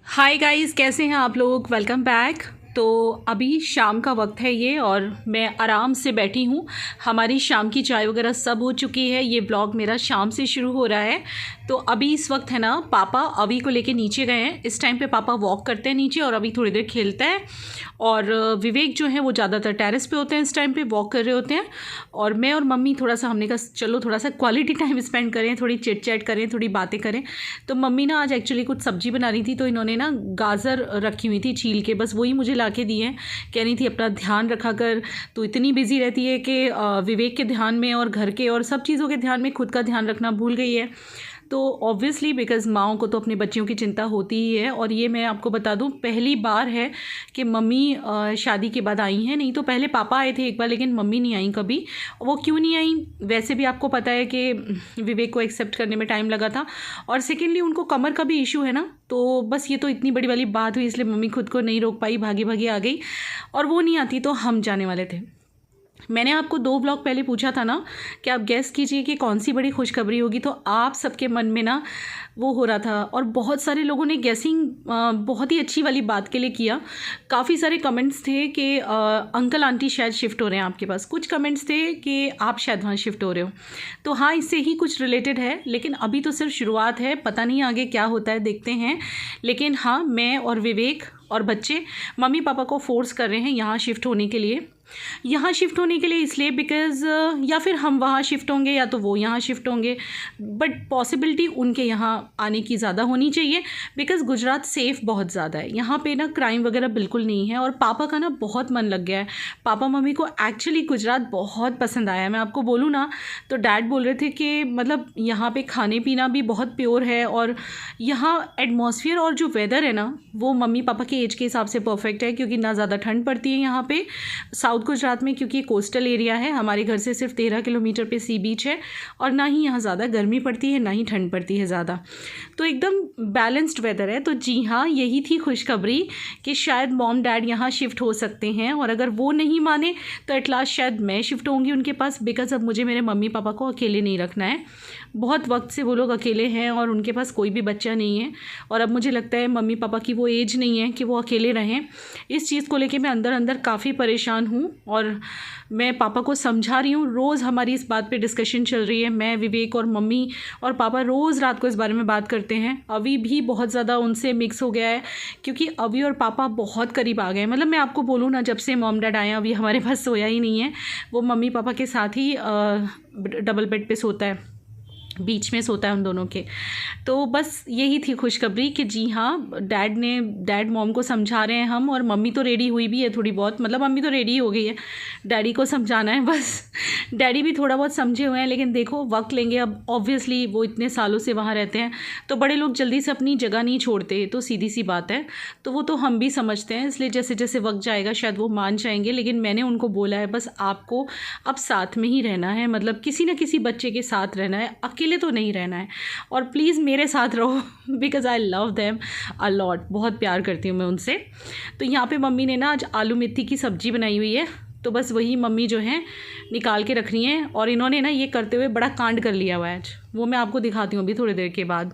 Hi guys, कैसे हैं आप लोग। Welcome back. तो अभी शाम का वक्त है ये और मैं आराम से बैठी हूँ। हमारी शाम की चाय वगैरह सब हो चुकी है। ये ब्लॉग मेरा शाम से शुरू हो रहा है। तो अभी इस वक्त है ना, पापा अभी को लेके नीचे गए हैं। इस टाइम पे पापा वॉक करते हैं नीचे और अभी थोड़ी देर खेलता है। और विवेक जो है वो ज़्यादातर टेरेस पे होते हैं, इस टाइम पे वॉक कर रहे होते हैं। और मैं और मम्मी थोड़ा सा हमने कहा चलो थोड़ा सा क्वालिटी टाइम स्पेंड करें, थोड़ी चिट चैट करें, थोड़ी बातें करें। तो मम्मी ना आज एक्चुअली कुछ सब्ज़ी बना रही थी, तो इन्होंने ना गाजर रखी हुई थी छील के, बस वही मुझे ला के दी है। कह रही थी अपना ध्यान रखा कर, तो इतनी बिजी रहती है कि विवेक के ध्यान में और घर के और सब चीज़ों के ध्यान में खुद का ध्यान रखना भूल गई है। तो ऑब्वियसली बिकॉज़ माँओं को तो अपने बच्चियों की चिंता होती ही है। और ये मैं आपको बता दूं, पहली बार है कि मम्मी शादी के बाद आई हैं। नहीं तो पहले पापा आए थे एक बार, लेकिन मम्मी नहीं आई कभी। वो क्यों नहीं आई, वैसे भी आपको पता है कि विवेक को एक्सेप्ट करने में टाइम लगा था, और सेकेंडली उनको कमर का भी इशू है ना। तो बस ये तो इतनी बड़ी वाली बात हुई, इसलिए मम्मी खुद को नहीं रोक पाई, भागी भागी आ गई। और वो नहीं आती तो हम जाने वाले थे। मैंने आपको 2 ब्लॉग पहले पूछा था ना कि आप गेस कीजिए कि कौन सी बड़ी खुशखबरी होगी, तो आप सबके मन में ना वो हो रहा था। और बहुत सारे लोगों ने गेसिंग बहुत ही अच्छी वाली बात के लिए किया। काफ़ी सारे कमेंट्स थे कि अंकल आंटी शायद शिफ्ट हो रहे हैं आपके पास। कुछ कमेंट्स थे कि आप शायद वहाँ शिफ्ट हो रहे हो। तो हाँ, इससे ही कुछ रिलेटेड है, लेकिन अभी तो सिर्फ शुरुआत है। पता नहीं आगे क्या होता है, देखते हैं। लेकिन हाँ, मैं और विवेक और बच्चे मम्मी पापा को फोर्स कर रहे हैं यहाँ शिफ्ट होने के लिए। यहाँ शिफ्ट होने के लिए इसलिए बिकॉज़ या फिर हम वहाँ शिफ्ट होंगे या तो वो यहाँ शिफ्ट होंगे, बट पॉसिबिलिटी उनके यहाँ आने की ज़्यादा होनी चाहिए। बिकॉज़ गुजरात सेफ़ बहुत ज़्यादा है, यहाँ पे ना क्राइम वगैरह बिल्कुल नहीं है। और पापा का ना बहुत मन लग गया है। पापा मम्मी को एक्चुअली गुजरात बहुत पसंद आया है। मैं आपको बोलूँ ना, तो डैड बोल रहे थे कि मतलब यहाँ पे खाने पीना भी बहुत प्योर है, और यहाँ एटमॉस्फेयर और जो वेदर है ना, वो मम्मी पापा के एज के हिसाब से परफेक्ट है। क्योंकि ना ज़्यादा ठंड पड़ती है यहाँ पे साउथ गुजरात में, क्योंकि कोस्टल एरिया है। हमारे घर से सिर्फ 13 किलोमीटर पे सी बीच है, और ना ही यहाँ ज़्यादा गर्मी पड़ती है ना ही ठंड पड़ती है ज़्यादा। तो एकदम बैलेंस्ड वेदर है। तो जी हाँ, यही थी खुशखबरी कि शायद मॉम डैड यहाँ शिफ्ट हो सकते हैं। और अगर वो नहीं माने तो एट लास्ट शायद मैं शिफ्ट होंगी उनके पास। बिकॉज़ अब मुझे मेरे मम्मी पापा को अकेले नहीं रखना है। बहुत वक्त से वो लोग अकेले हैं और उनके पास कोई भी बच्चा नहीं है। और अब मुझे लगता है मम्मी पापा की वो एज नहीं है कि वो अकेले रहें। इस चीज़ को लेके मैं अंदर अंदर काफ़ी परेशान हूँ, और मैं पापा को समझा रही हूँ। रोज़ हमारी इस बात पे डिस्कशन चल रही है। मैं, विवेक और मम्मी और पापा रोज़ रात को इस बारे में बात करते हैं। अभी भी बहुत ज़्यादा उनसे मिक्स हो गया है, क्योंकि अभी और पापा बहुत करीब आ गए हैं। मतलब मैं आपको बोलूँ ना, जब से मॉम डैड आए हैं अभी हमारे पास सोया ही नहीं है। वो मम्मी पापा के साथ ही डबल बेड पे सोता है, बीच में सोता है उन दोनों के। तो बस यही थी खुशखबरी कि जी हाँ, डैड मॉम को समझा रहे हैं हम। और मम्मी तो रेडी हुई भी है थोड़ी बहुत, मतलब मम्मी तो रेडी हो गई है, डैडी को समझाना है बस। डैडी भी थोड़ा बहुत समझे हुए हैं, लेकिन देखो वक्त लेंगे। अब ऑब्वियसली वो इतने सालों से वहाँ रहते हैं, तो बड़े लोग जल्दी से अपनी जगह नहीं छोड़ते, तो सीधी सी बात है। तो वो तो हम भी समझते हैं, इसलिए जैसे जैसे वक्त जाएगा शायद वो मान जाएंगे। लेकिन मैंने उनको बोला है बस आपको अब साथ में ही रहना है, मतलब किसी न किसी बच्चे के साथ रहना है, अकेले तो नहीं रहना है। और प्लीज़ मेरे साथ रहो, because I love them a lot. बहुत प्यार करती हूँ मैं उनसे। तो यहाँ पे मम्मी ने ना आज आलू मेथी की सब्ज़ी बनाई हुई है, तो बस वही मम्मी जो है निकाल के रख रही हैं। और इन्होंने ना ये करते हुए बड़ा कांड कर लिया हुआ है आज, वो मैं आपको दिखाती हूँ अभी थोड़ी देर के बाद।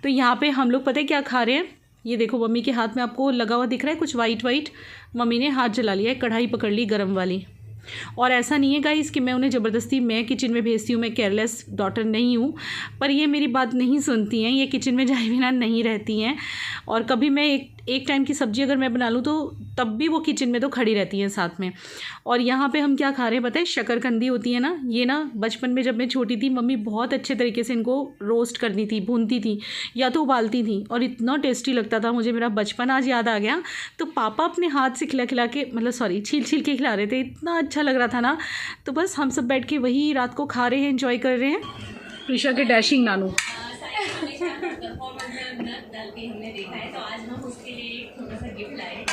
तो यहाँ पे हम लोग पता है क्या खा रहे हैं, ये देखो मम्मी के हाथ में आपको लगा हुआ दिख रहा है कुछ वाइट वाइट। मम्मी ने हाथ जला लिया है, कढ़ाई पकड़ ली गर्म वाली। और ऐसा नहीं है गाइस कि मैं उन्हें ज़बरदस्ती मैं किचन में भेजती हूँ, मैं केयरलेस डॉटर नहीं हूँ। पर ये मेरी बात नहीं सुनती हैं, ये किचन में जाए बिना नहीं रहती हैं। और कभी मैं एक टाइम की सब्ज़ी अगर मैं बना लूँ तो तब भी वो किचन में तो खड़ी रहती हैं साथ में। और यहाँ पे हम क्या खा रहे हैं पता है, शकरकंदी होती है ना, ये ना बचपन में जब मैं छोटी थी मम्मी बहुत अच्छे तरीके से इनको रोस्ट करती थी, भूनती थी या तो उबालती थी, और इतना टेस्टी लगता था। मुझे मेरा बचपन आज याद आ गया। तो पापा अपने हाथ से खिला खिला के, मतलब सॉरी छील छील के खिला रहे थे, इतना अच्छा लग रहा था ना। तो बस हम सब बैठ के वही रात को खा रहे हैं, एंजॉय कर रहे हैं। प्रीशा के डैशिंग नानू हमने देखा है, तो आज हम उसके लिए एक छोटा सा गिफ्ट लाए।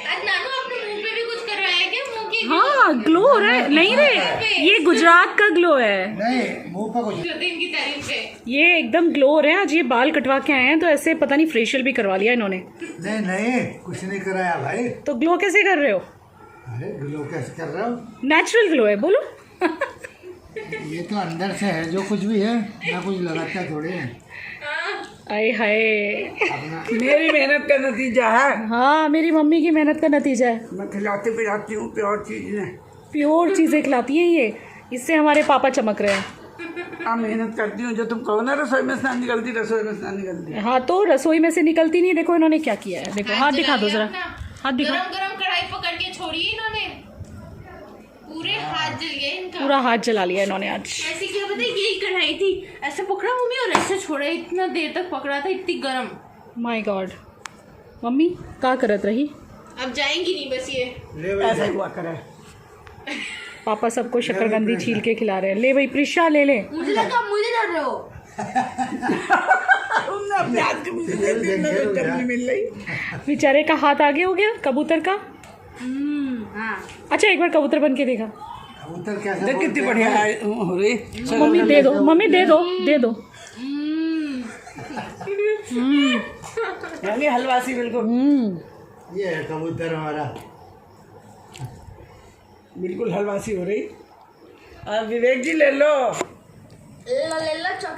आज नानू अपने मुंह पे भी कुछ कर रहा है क्या? मुंह की हाँ ग्लो हो रहा है। नहीं रे, ये गुजरात का ग्लो है। नहीं, मुंह पर कुछ इनकी तारीफ पे ये एकदम ग्लो हो रहे हैं। आज ये बाल कटवा के आए हैं, तो ऐसे पता नहीं फेशियल भी करवा लिया इन्होंने। नहीं नहीं, कुछ नहीं कराया भाई। तो ग्लो कैसे कर रहे हो? अरे ग्लो कैसे कर रहा हूँ? नेचुरल ग्लो है, बोलो। ये तो अंदर से है जो कुछ भी है, ना कुछ लगाता थोड़े है। आए हाय, मेरी मेहनत का नतीजा है। हाँ मेरी मम्मी की मेहनत का नतीजा है। मैं खिलाती पिलाती हूँ प्योर चीज़ें। प्योर चीज़ें खिलाती हैं ये, इससे हमारे पापा चमक रहे हैं। हाँ मेहनत करती हूँ, जो तुम कहो ना रसोई में से ना निकलती, रसोई में से ना निकलती। हाँ तो रसोई में से निकलती नहीं। देखो इन्होंने क्या किया है, देखो हाथ दिखा दो जरा, हाथ दिखा। गरम गरम कढ़ाई पकड़ के छोड़ी इन्होंने, पूरे हाथ जल गए इनका। पूरा हाथ जला लिया इन्होंने आज। ऐसे क्या पता है, यही कढ़ाई थी, ऐसे पकड़ा मम्मी और ऐसे छोड़ा, इतना देर तक पकड़ा था, इतनी गरम। माय गॉड, मम्मी क्या करत रही? अब जाएंगी नहीं बस ये। ऐसा ही हुआ करे। पापा सबको शक्करकंदी छील के खिला रहे हैं। ले भाई प्रिशा ले ले। मुझे लगा मुझे डर रहे हो। तुमने अपने हाथ के मुझे दे दी, ना तो जब नहीं मिल रही। बेचारे का हाथ आगे हो गया कबूतर का। हाँ अच्छा एक बार कबूतर बन के देखा। कबूतर कैसे देख कितनी बढ़िया हो रही। मम्मी दे दो, मम्मी दे दो, दे दो। यानी हलवासी बिल्कुल। ये है कबूतर हमारा। बिल्कुल हलवासी हो रही। और विवेक जी ले लो,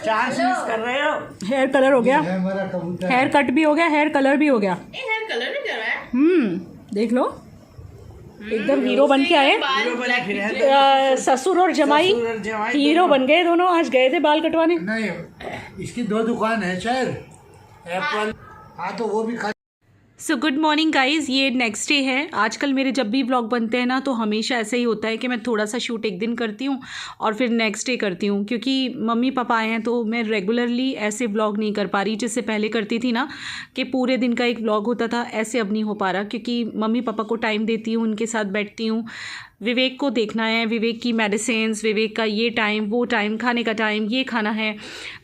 चांस मिस कर रहे हो। हेयर कलर हो गया, ये है हमारा कबूतर। हेयर कट भी हो गया, हेयर कलर भी हो गया। हेयर कलर नहीं कर रहा है। देख लो एकदम हीरो बन के आए। हीरो बने फिर हैं। ससुर और जमाई ससुर और जमाई हीरो बन गए दोनों। आज गए थे बाल कटवाने। नहीं, इसकी 2 दुकान है शायद, एप्पल। हाँ तो वो भी खा। सो गुड मॉर्निंग गाइज़, ये नेक्स्ट डे है। आजकल मेरे जब भी व्लॉग बनते हैं ना तो हमेशा ऐसे ही होता है कि मैं थोड़ा सा शूट एक दिन करती हूँ और फिर नेक्स्ट डे करती हूँ, क्योंकि मम्मी पापा आए हैं तो मैं रेगुलरली ऐसे व्लॉग नहीं कर पा रही जिससे पहले करती थी ना, कि पूरे दिन का एक व्लॉग होता था। ऐसे अब नहीं हो पा रहा, क्योंकि मम्मी पापा को टाइम देती हूँ, उनके साथ बैठती हूँ, विवेक को देखना है, विवेक की मेडिसिन्स, विवेक का ये टाइम वो टाइम, खाने का टाइम, ये खाना है,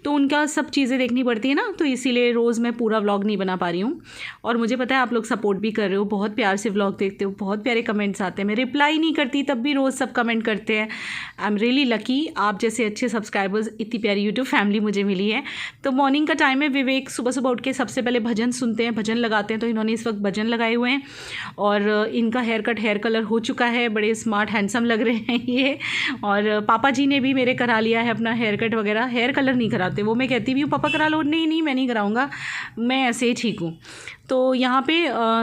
तो उनका सब चीज़ें देखनी पड़ती है ना। तो इसीलिए रोज़ मैं पूरा व्लॉग नहीं बना पा रही हूँ। और मुझे पता है आप लोग सपोर्ट भी कर रहे हो, बहुत प्यार से व्लॉग देखते हो, बहुत प्यारे कमेंट्स आते हैं। मैं रिप्लाई नहीं करती तब भी रोज़ सब कमेंट करते हैं। आई एम रियली लकी, आप जैसे अच्छे सब्सक्राइबर्स, इतनी प्यारी यूट्यूब फैमिली मुझे मिली है। तो मॉर्निंग का टाइम है, विवेक सुबह सुबह उठ के सबसे पहले भजन सुनते हैं, भजन लगाते हैं। तो इन्होंने इस वक्त भजन लगाए हुए हैं और इनका हेयर कट, हेयर कलर हो चुका है। बड़े स्मार्ट हैंडसम लग रहे हैं ये। और पापा जी ने भी मेरे करा लिया है अपना हेयर कट वगैरह। हेयर कलर नहीं कराते वो, मैं कहती भी हूँ पापा करा लो, नहीं नहीं मैं नहीं कराऊंगा, मैं ऐसे ही ठीक हूँ। तो यहाँ पे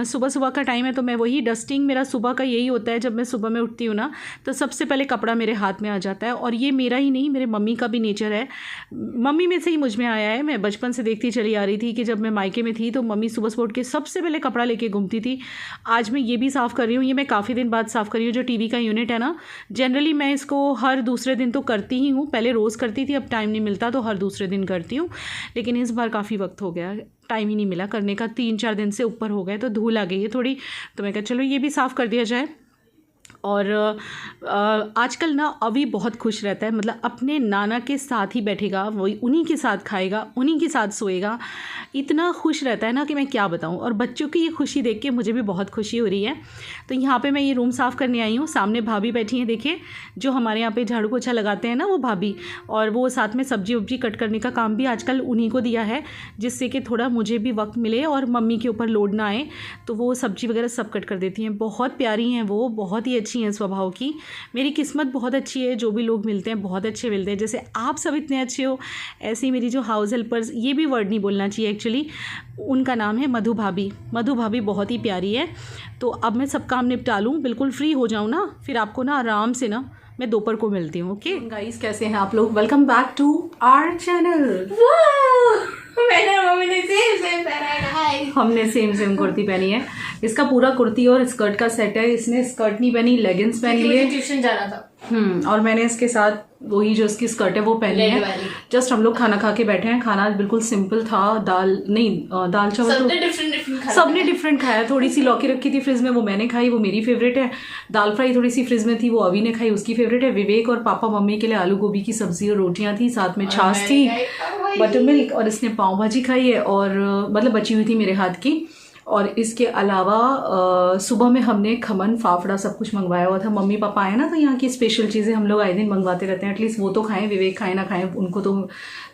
सुबह सुबह का टाइम है, तो मैं वही डस्टिंग, मेरा सुबह का यही होता है। जब मैं सुबह में उठती हूँ ना तो सबसे पहले कपड़ा मेरे हाथ में आ जाता है। और ये मेरा ही नहीं, मेरे मम्मी का भी नेचर है, मम्मी में से ही मुझ में आया है। मैं बचपन से देखती चली आ रही थी कि जब मैं मायके में थी तो मम्मी सुबह सुबह उठ के सबसे पहले कपड़ा लेके घूमती थी। आज मैं ये भी साफ़ कर रही हूँ, ये मैं काफ़ी दिन बाद साफ़ कर रही हूँ। जो टीवी का यूनिट है ना, जनरली मैं इसको हर दूसरे दिन तो करती ही हूँ, पहले रोज़ करती थी, अब टाइम नहीं मिलता तो हर दूसरे दिन करती हूँ। लेकिन इस बार काफ़ी वक्त हो गया, टाइम ही नहीं मिला करने का, 3-4 दिन से ऊपर हो गए, तो धूल आ गई है थोड़ी। तो मैं कहा चलो ये भी साफ़ कर दिया जाए। और आजकल ना अभी बहुत खुश रहता है, मतलब अपने नाना के साथ ही बैठेगा, वही उन्हीं के साथ खाएगा, उन्हीं के साथ सोएगा, इतना खुश रहता है ना कि मैं क्या बताऊं। और बच्चों की ये खुशी देख के मुझे भी बहुत खुशी हो रही है। तो यहाँ पे मैं ये रूम साफ़ करने आई हूँ। सामने भाभी बैठी हैं, देखिए, जो हमारे यहाँ पे झाड़ू पोछा लगाते हैं ना वो भाभी, और वो साथ में सब्जी वब्जी कट करने का काम भी आजकल उन्हीं को दिया है, जिससे कि थोड़ा मुझे भी वक्त मिले और मम्मी के ऊपर लोड ना आए। तो वो सब्जी वगैरह सब कट कर देती हैं, बहुत प्यारी हैं वो, बहुत ही अच्छी हैं स्वभाव की। मेरी किस्मत बहुत अच्छी है, जो भी लोग मिलते हैं बहुत अच्छे मिलते हैं। जैसे आप सब इतने अच्छे हो, ऐसे ही मेरी जो हाउस हेल्पर्स, ये भी वर्ड नहीं बोलना चाहिए एक्चुअली, उनका नाम है मधु भाभी। मधु भाभी बहुत ही प्यारी है। तो अब मैं सब काम निपटा लूँ, बिल्कुल फ्री हो जाऊँ ना, फिर आपको ना आराम से ना मैं दोपहर को मिलती हूँ। ओके गाइस, कैसे हैं आप लोग? Welcome back to our channel. मैंने मम्मी ने सेम पहना है। हमने सेम कुर्ती पहनी है। इसका पूरा कुर्ती और स्कर्ट का सेट है। इसने स्कर्ट नहीं पहनी, लेगिंग्स पहन लिए। ट्यूशन जाना था। और मैंने इसके साथ वही जो इसकी स्कर्ट है वो पहनी है। जस्ट हम लोग खाना खा के बैठे हैं। खाना बिल्कुल सिंपल था, दाल चावल, तो सबने डिफरेंट खाया। थोड़ी सी लौकी रखी थी फ्रिज में, वो मैंने खाई, वो मेरी फेवरेट है। दाल फ्राई थोड़ी सी फ्रिज में थी, वो अभी ने खाई, उसकी फेवरेट है। विवेक और पापा मम्मी के लिए आलू गोभी की सब्जी और रोटियां थी, साथ में छाछ थी, बटर मिल्क, और इसने पाव भाजी खाई है, और मतलब बची हुई थी मेरे हाथ की। और इसके अलावा सुबह में हमने खमन, फाफड़ा सब कुछ मंगवाया हुआ था। मम्मी पापा आए ना तो यहाँ की स्पेशल चीज़ें हम लोग आए दिन मंगवाते रहते हैं, एटलीस्ट वो तो खाएं, विवेक खाए ना खाएं, उनको तो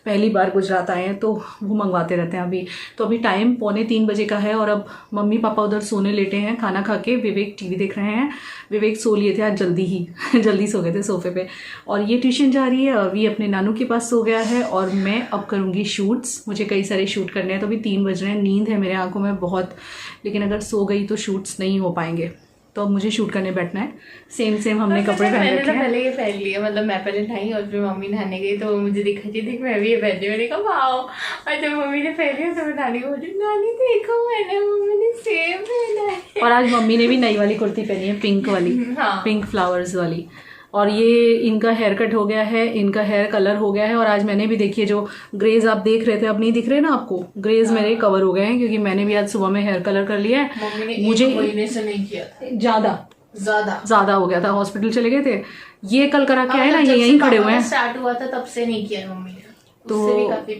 पहली बार गुजरात आए हैं तो वो मंगवाते रहते हैं अभी। तो अभी टाइम 2:45 बजे का है और अब मम्मी पापा उधर सोने लेटे हैं खाना खा के। विवेक टीवी देख रहे हैं। विवेक सो लिए थे आज जल्दी ही जल्दी सो गए थे सोफे पे। और ये ट्यूशन जा रही है, अभी अपने नानू के पास सो गया है और मैं अब करूँगी शूट्स। मुझे कई सारे शूट करने हैं तो अभी 3 बज रहे हैं। नींद है मेरे आंखों में बहुत, लेकिन अगर सो गई तो शूट्स नहीं हो पाएंगे, तो अब मुझे शूट करने बैठना है। सेम हमने कपड़े पहन रखे हैं। पहले ये पहन लिया, मतलब मैं पहले नहाई और फिर मम्मी नहाने गई तो मुझे दिखा थी, देख मैं भी ये पहन ली। मैंने कहा वाओ, और जब मम्मी ने पहनी तो मैं नानी को बोली नानी देखो मैंने, मम्मी ने सेम पहना है। और आज मम्मी ने भी नई वाली कुर्ती पहनी है, पिंक वाली। हाँ। पिंक फ्लावर्स वाली। और ये इनका हेयर कट हो गया है, इनका हेयर कलर हो गया है। और आज मैंने भी देखिए जो ग्रेज आप देख रहे थे, अब नहीं दिख रहे ना आपको, ग्रेज मेरे कवर हो गए हैं क्योंकि मैंने भी आज सुबह में हेयर कलर कर लिया है। मम्मी ने मुझे 1 महीने से नहीं किया था, ज्यादा हो गया था, हॉस्पिटल चले गए थे। ये कल करा के आए ना, ये यहीं खड़े हुए हैं। स्टार्ट हुआ था तब से नहीं किया मम्मी ने, तो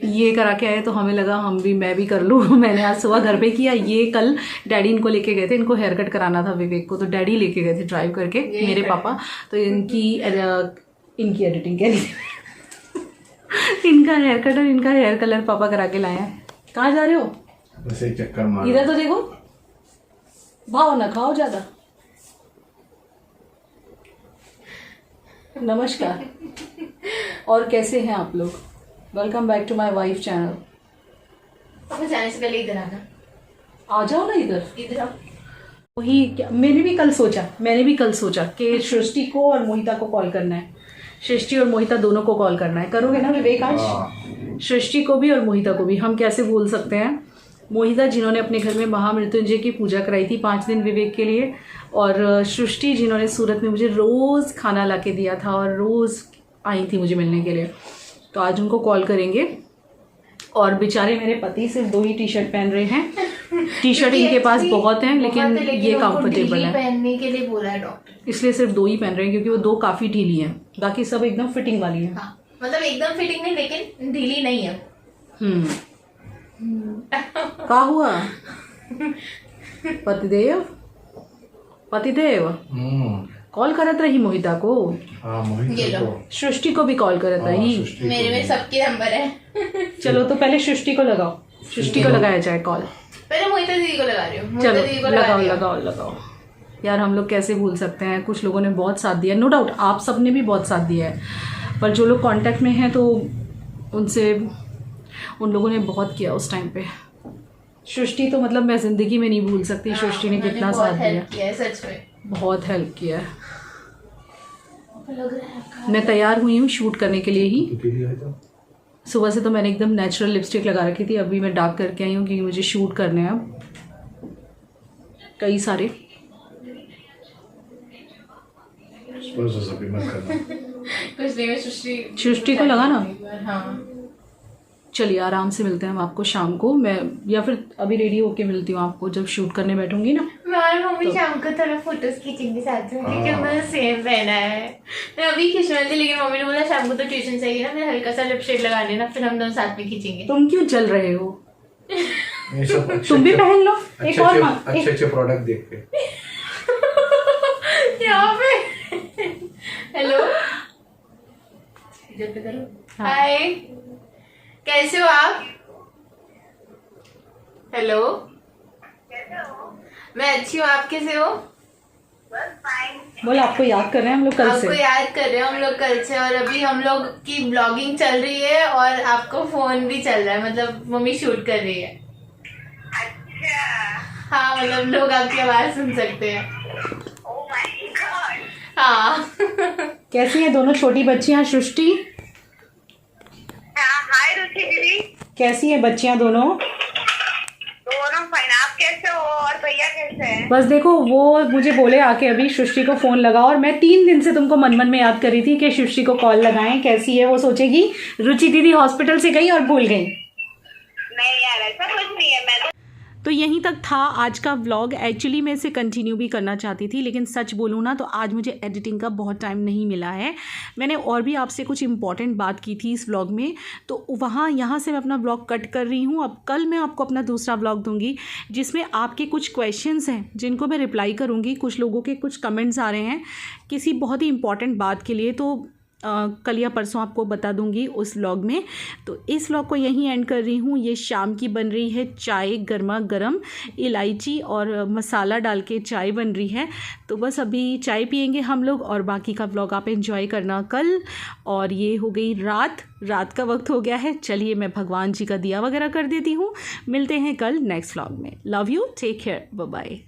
ये करा के आए तो हमें लगा मैं भी कर लूँ। मैंने आज सुबह घर पे किया। ये कल डैडी इनको लेके गए थे, इनको हेयर कट कराना था विवेक को, तो डैडी लेके गए थे ड्राइव करके, मेरे पापा। तो इनकी एडिटिंग कह रही इनका हेयर कट और इनका हेयर कलर पापा करा के लाए हैं। कहाँ जा रहे हो? बस एक चक्कर मारो। इधर तो देखो, भाव ना खाओ ज्यादा। नमस्कार और कैसे हैं आप लोग? Welcome back to my wife channel. Papa जाने से पहले इधर आना, आ जाओ ना इधर आओ। वही मैंने भी कल सोचा कि सृष्टि को और मोहिता को कॉल करना है। सृष्टि और मोहिता दोनों को कॉल करना है। करोगे ना विवेक आज? सृष्टि को भी और मोहिता को भी। हम कैसे भूल सकते हैं मोहिता जिन्होंने अपने घर में महामृत्युंजय की पूजा कराई थी 5 दिन विवेक के लिए, और सृष्टि जिन्होंने सूरत में मुझे रोज़ खाना ला के दिया था और रोज़ आई थी मुझे मिलने के लिए। तो आज उनको कॉल करेंगे। और बेचारे मेरे पति सिर्फ 2 ही टी शर्ट पहन रहे हैं। टी शर्ट इनके पास बहुत हैं लेकिन ये कंफर्टेबल है, पहनने के लिए बोला है डॉक्टर, इसलिए सिर्फ 2 ही पहन रहे हैं क्योंकि वो 2 काफ़ी ढीली हैं, बाकी सब एकदम फिटिंग वाली हैं। हाँ, मतलब एकदम फिटिंग नहीं लेकिन ढीली नहीं है। क्या हुआ? पतिदेव कॉल करत रही मोहिता को। हाँ, मोहिता को। सृष्टि को भी कॉल करत रही। मेरे में सबके नंबर है। चलो तो पहले सृष्टि को लगाओ, सृष्टि को लगाया जाए कॉल। पहले मोहिता दीदी को लगा रही हूँ। चलो लगाओ। यार हम लोग कैसे भूल सकते हैं, कुछ लोगों ने बहुत साथ दिया, नो डाउट आप सब ने भी बहुत साथ दिया है, पर जो लोग कांटेक्ट में हैं तो उन लोगों ने बहुत किया उस टाइम पे। सृष्टि तो मतलब मैं ज़िंदगी में नहीं भूल सकती सृष्टि ने कितना साथ दिया, सच में बहुत हेल्प किया है। मैं तैयार हुई हूँ शूट करने के लिए ही। सुबह से तो मैंने एकदम नेचुरल लिपस्टिक लगा रखी थी, अभी मैं डार्क करके आई हूँ क्योंकि मुझे शूट करने हैं अब कई सारे। कुछ नहीं, सृष्टि को लगा ना। हाँ चलिए आराम से मिलते हैं हम आपको शाम को। मैं या फिर अभी रेडी होके मिलती हूँ आपको जब शूट करने बैठूंगी ना। मैं और मम्मी शाम को थोड़ा फोटोज खींचेंगे साथ में क्योंकि उन्होंने सेम पहना है। मैं अभी खींच रही थी लेकिन मम्मी ने बोला शाम को तो ट्यूशन चाहिए ना, मैं हल्का सा लिपस्टिक लगा लेना फिर हम दोनों साथ में खींचेंगे। तुम क्यों जल रहे हो? तुम भी पहन लो एक और अच्छे प्रोडक्ट देख के। यहाँ पे हेलो करो। हाय कैसे हो आप? हेलो मैं अच्छी हूँ, आप कैसे हो? बोल आपको याद कर रहे हैं हम लोग कल से। आपको याद कर रहे हैं हम लोग कल से, और अभी हम लोग की ब्लॉगिंग चल रही है और आपको फोन भी चल रहा है, मतलब मम्मी शूट कर रही है। अच्छा हाँ, मतलब लोग आपकी आवाज सुन सकते हैं। Oh my God. हाँ कैसी है दोनों छोटी बच्चियां? सृष्टि हाय रुचि दीदी, कैसी है बच्चियां दोनों? दोनों फाइन। आप कैसे हो और भैया कैसे हैं? बस देखो वो मुझे बोले आके अभी सृष्टि को फोन लगाओ, और मैं 3 दिन से तुमको मन में याद कर रही थी कि सृष्टि को कॉल लगाएं। कैसी है? वो सोचेगी रुचि दीदी हॉस्पिटल से गई और भूल गई। नहीं यार ऐसा कुछ नहीं है, मैं तो यहीं तक था आज का व्लॉग। एक्चुअली मैं इसे कंटिन्यू भी करना चाहती थी लेकिन सच बोलूँ ना तो आज मुझे एडिटिंग का बहुत टाइम नहीं मिला है। मैंने और भी आपसे कुछ इंपॉर्टेंट बात की थी इस व्लॉग में, तो यहाँ से मैं अपना व्लॉग कट कर रही हूँ। अब कल मैं आपको अपना दूसरा व्लॉग दूँगी जिसमें आपके कुछ क्वेश्चंस हैं जिनको मैं रिप्लाई करूँगी। कुछ लोगों के कुछ कमेंट्स आ रहे हैं किसी बहुत ही इंपॉर्टेंट बात के लिए, तो कल या परसों आपको बता दूंगी उस व्लॉग में। तो इस व्लॉग को यहीं एंड कर रही हूँ। ये शाम की बन रही है चाय, गर्मा गर्म इलायची और मसाला डाल के चाय बन रही है। तो बस अभी चाय पियेंगे हम लोग और बाकी का व्लॉग आप एंजॉय करना कल। और ये हो गई रात का वक्त हो गया है। चलिए मैं भगवान जी का दिया वगैरह कर देती हूँ। मिलते हैं कल नेक्स्ट व्लॉग में। Love you, take care, bye bye.